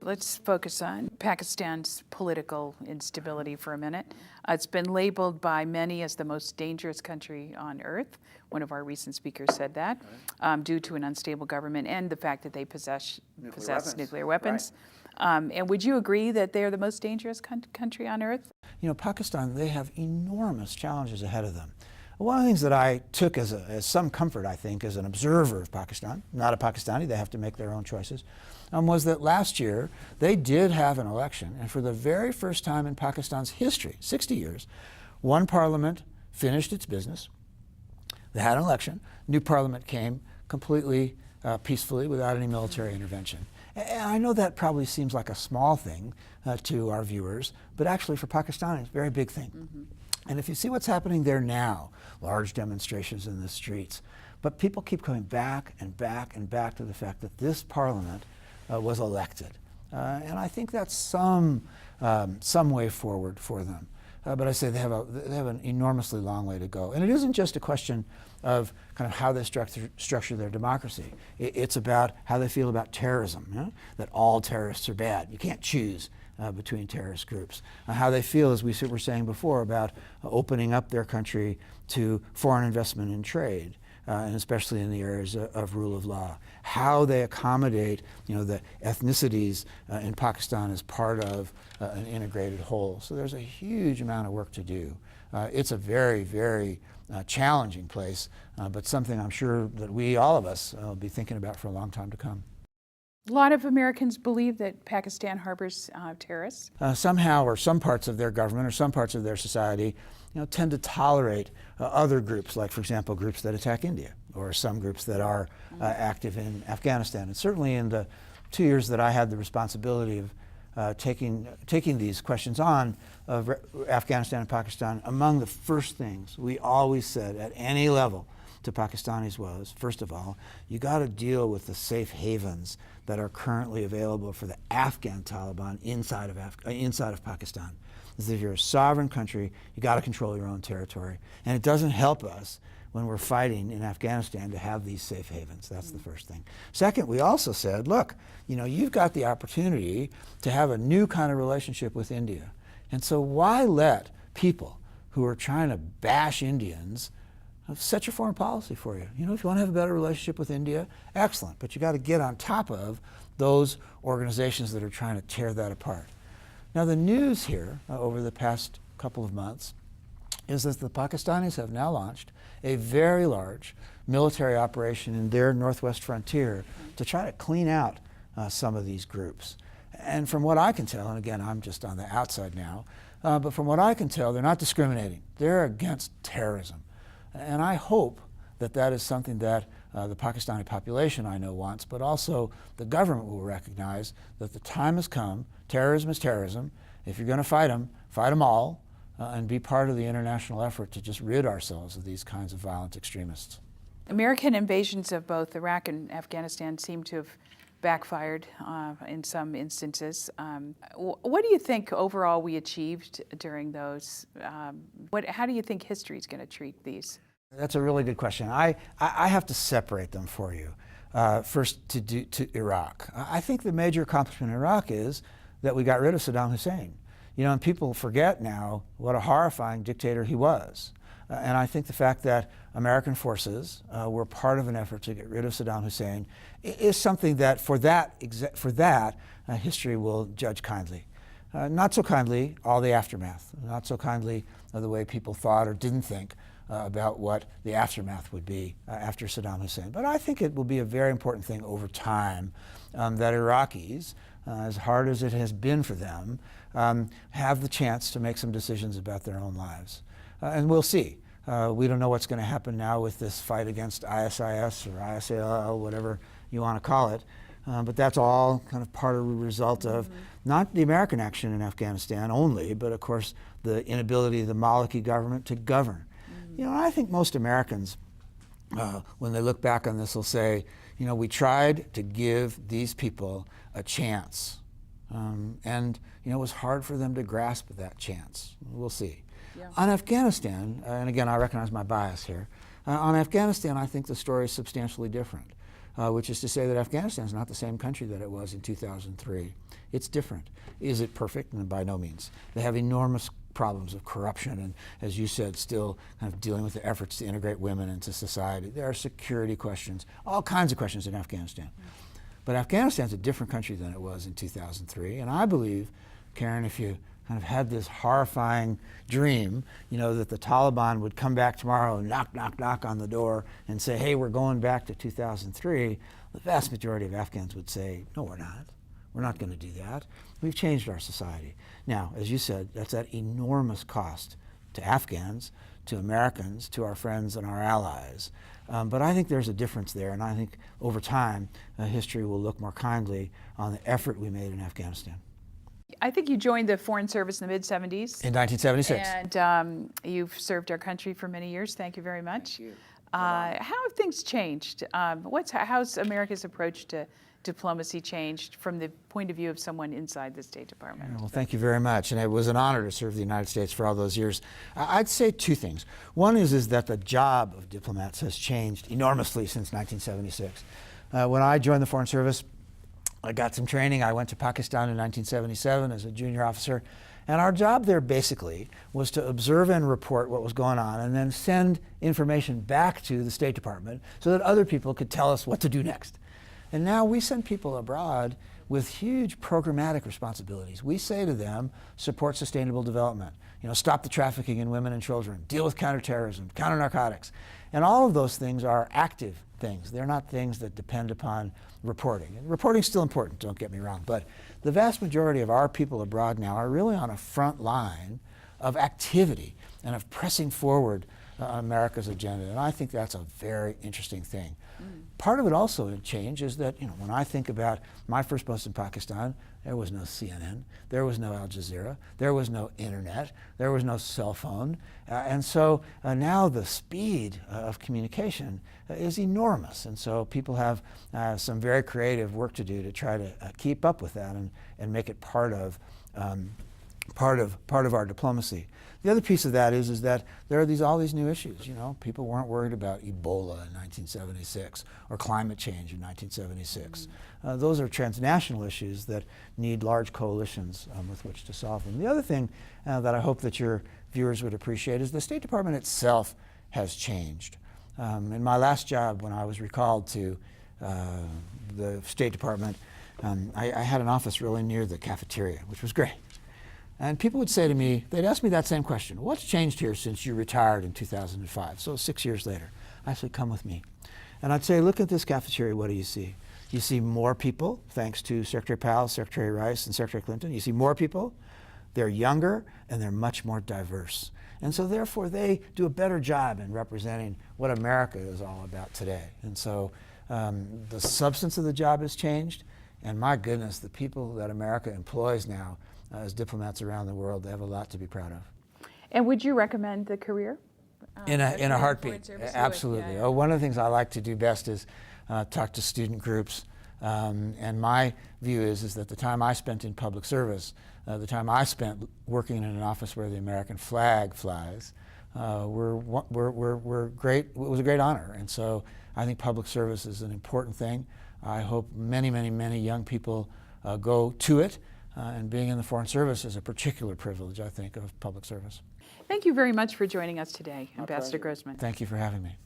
Let's focus on Pakistan's political instability for a minute. It's been labeled by many as the most dangerous country on earth. One of our recent speakers said that, due to an unstable government and the fact that they possess nuclear weapons. Right. And would you agree that they're the most dangerous country on earth? You know, Pakistan, they have enormous challenges ahead of them. One of the things that I took as some comfort, I think, as an observer of Pakistan, not a Pakistani, they have to make their own choices, was that last year they did have an election, and for the very first time in Pakistan's history, 60 years, one parliament finished its business. They had an election. New parliament came completely peacefully without any military intervention. And I know that probably seems like a small thing to our viewers, but actually for Pakistan it's a very big thing. Mm-hmm. And if you see what's happening there now, large demonstrations in the streets, but people keep coming back and back and back to the fact that this parliament was elected. And I think that's some way forward for them. But I say they have an enormously long way to go. And it isn't just a question of kind of how they structure their democracy. It's about how they feel about terrorism, you know? That all terrorists are bad. You can't choose between terrorist groups. How they feel, as we were saying before, about opening up their country to foreign investment and trade, and especially in the areas of rule of law. How they accommodate, you know, the ethnicities in Pakistan as part of an integrated whole. So there's a huge amount of work to do. It's a very, very challenging place, but something I'm sure that all of us, will be thinking about for a long time to come. A lot of Americans believe that Pakistan harbors terrorists. Somehow, or some parts of their government or some parts of their society, you know, tend to tolerate other groups, like, for example, groups that attack India, or some groups that are active in Afghanistan. And certainly in the 2 years that I had the responsibility of taking these questions on of Afghanistan and Pakistan, among the first things we always said at any level to Pakistanis was, first of all, you got to deal with the safe havens that are currently available for the Afghan Taliban inside of Pakistan. Is that if you're a sovereign country, you got to control your own territory. And it doesn't help us when we're fighting in Afghanistan to have these safe havens. That's the first thing. Second, we also said, look, you know, you've got the opportunity to have a new kind of relationship with India. And so why let people who are trying to bash Indians set your foreign policy for you? You know, if you want to have a better relationship with India, excellent, but you got to get on top of those organizations that are trying to tear that apart. Now the news here over the past couple of months is that the Pakistanis have now launched a very large military operation in their northwest frontier to try to clean out some of these groups. And from what I can tell, and again, I'm just on the outside now, but from what I can tell, they're not discriminating. They're against terrorism. And I hope that that is something that the Pakistani population I know wants, but also the government will recognize that the time has come. Terrorism is terrorism. If you're going to fight them all, and be part of the international effort to just rid ourselves of these kinds of violent extremists. American invasions of both Iraq and Afghanistan seem to have backfired in some instances. What do you think overall we achieved during those? How do you think history is going to treat these? That's a really good question. I have to separate them for you. First, to Iraq. I think the major accomplishment in Iraq is that we got rid of Saddam Hussein. You know, and people forget now what a horrifying dictator he was. And I think the fact that American forces were part of an effort to get rid of Saddam Hussein is something that, for that, history will judge kindly. Not so kindly all the aftermath, not so kindly the way people thought or didn't think about what the aftermath would be after Saddam Hussein. But I think it will be a very important thing over time that Iraqis, as hard as it has been for them, have the chance to make some decisions about their own lives. And we'll see. We don't know what's going to happen now with this fight against ISIS or ISIL, whatever you want to call it. But that's all kind of part of the result of not the American action in Afghanistan only, but of course the inability of the Maliki government to govern. You know, I think most Americans, when they look back on this, will say, you know, we tried to give these people a chance And it was hard for them to grasp that chance. We'll see. Yeah. On Afghanistan, and again, I recognize my bias here, on Afghanistan, I think the story is substantially different, which is to say that Afghanistan is not the same country that it was in 2003. It's different. Is it perfect? And by no means. They have enormous problems of corruption and, as you said, still kind of dealing with the efforts to integrate women into society. There are security questions, all kinds of questions in Afghanistan. But Afghanistan's a different country than it was in 2003, and I believe, Karen, if you kind of had this horrifying dream, that the Taliban would come back tomorrow and knock, knock, knock on the door and say, hey, we're going back to 2003, the vast majority of Afghans would say, no, we're not. We're not going to do that. We've changed our society. Now, as you said, that's at enormous cost to Afghans, to Americans, to our friends and our allies. But I think there's a difference there, and I think over time, history will look more kindly on the effort we made in Afghanistan. I think you joined the Foreign Service in the mid-'70s. In 1976. And you've served our country for many years. Thank you very much. Thank you. How have things changed? How's America's approach to diplomacy changed from the point of view of someone inside the State Department? Well, thank you very much. And it was an honor to serve the United States for all those years. I'd say two things. One is that the job of diplomats has changed enormously since 1976. When I joined the Foreign Service, I got some training. I went to Pakistan in 1977 as a junior officer. And our job there basically was to observe and report what was going on and then send information back to the State Department so that other people could tell us what to do next. And now we send people abroad with huge programmatic responsibilities. We say to them, support sustainable development, stop the trafficking in women and children, deal with counterterrorism, counter narcotics. And all of those things are active things. They're not things that depend upon reporting. And reporting's still important, don't get me wrong, but the vast majority of our people abroad now are really on a front line of activity and of pressing forward America's agenda. And I think that's a very interesting thing. Part of it also in change is that, when I think about my first post in Pakistan, there was no CNN, there was no Al Jazeera, there was no internet, there was no cell phone. And so now the speed of communication is enormous. And so people have some very creative work to do to try to keep up with that and make it part of our diplomacy. The other piece of that is that there are all these new issues. People weren't worried about Ebola in 1976 or climate change in 1976. Those are transnational issues that need large coalitions with which to solve them. The other thing that I hope that your viewers would appreciate is the State Department itself has changed. In my last job, when I was recalled to the State Department, I had an office really near the cafeteria, which was great. And people would say to me, they'd ask me that same question, what's changed here since you retired in 2005? So 6 years later. I said, come with me. And I'd say, look at this cafeteria, what do you see? You see more people, thanks to Secretary Powell, Secretary Rice, and Secretary Clinton. You see more people, they're younger, and they're much more diverse. And so therefore, they do a better job in representing what America is all about today. And so the substance of the job has changed, and my goodness, the people that America employs now as diplomats around the world, they have a lot to be proud of. And would you recommend the career? In a heartbeat, absolutely. Yeah. One of the things I like to do best is talk to student groups. And my view is that the time I spent in public service, the time I spent working in an office where the American flag flies, were great. It was a great honor. And so I think public service is an important thing. I hope many, many, many young people go to it. And being in the Foreign Service is a particular privilege, I think, of public service. Thank you very much for joining us today, Ambassador pleasure. Grossman. Thank you for having me.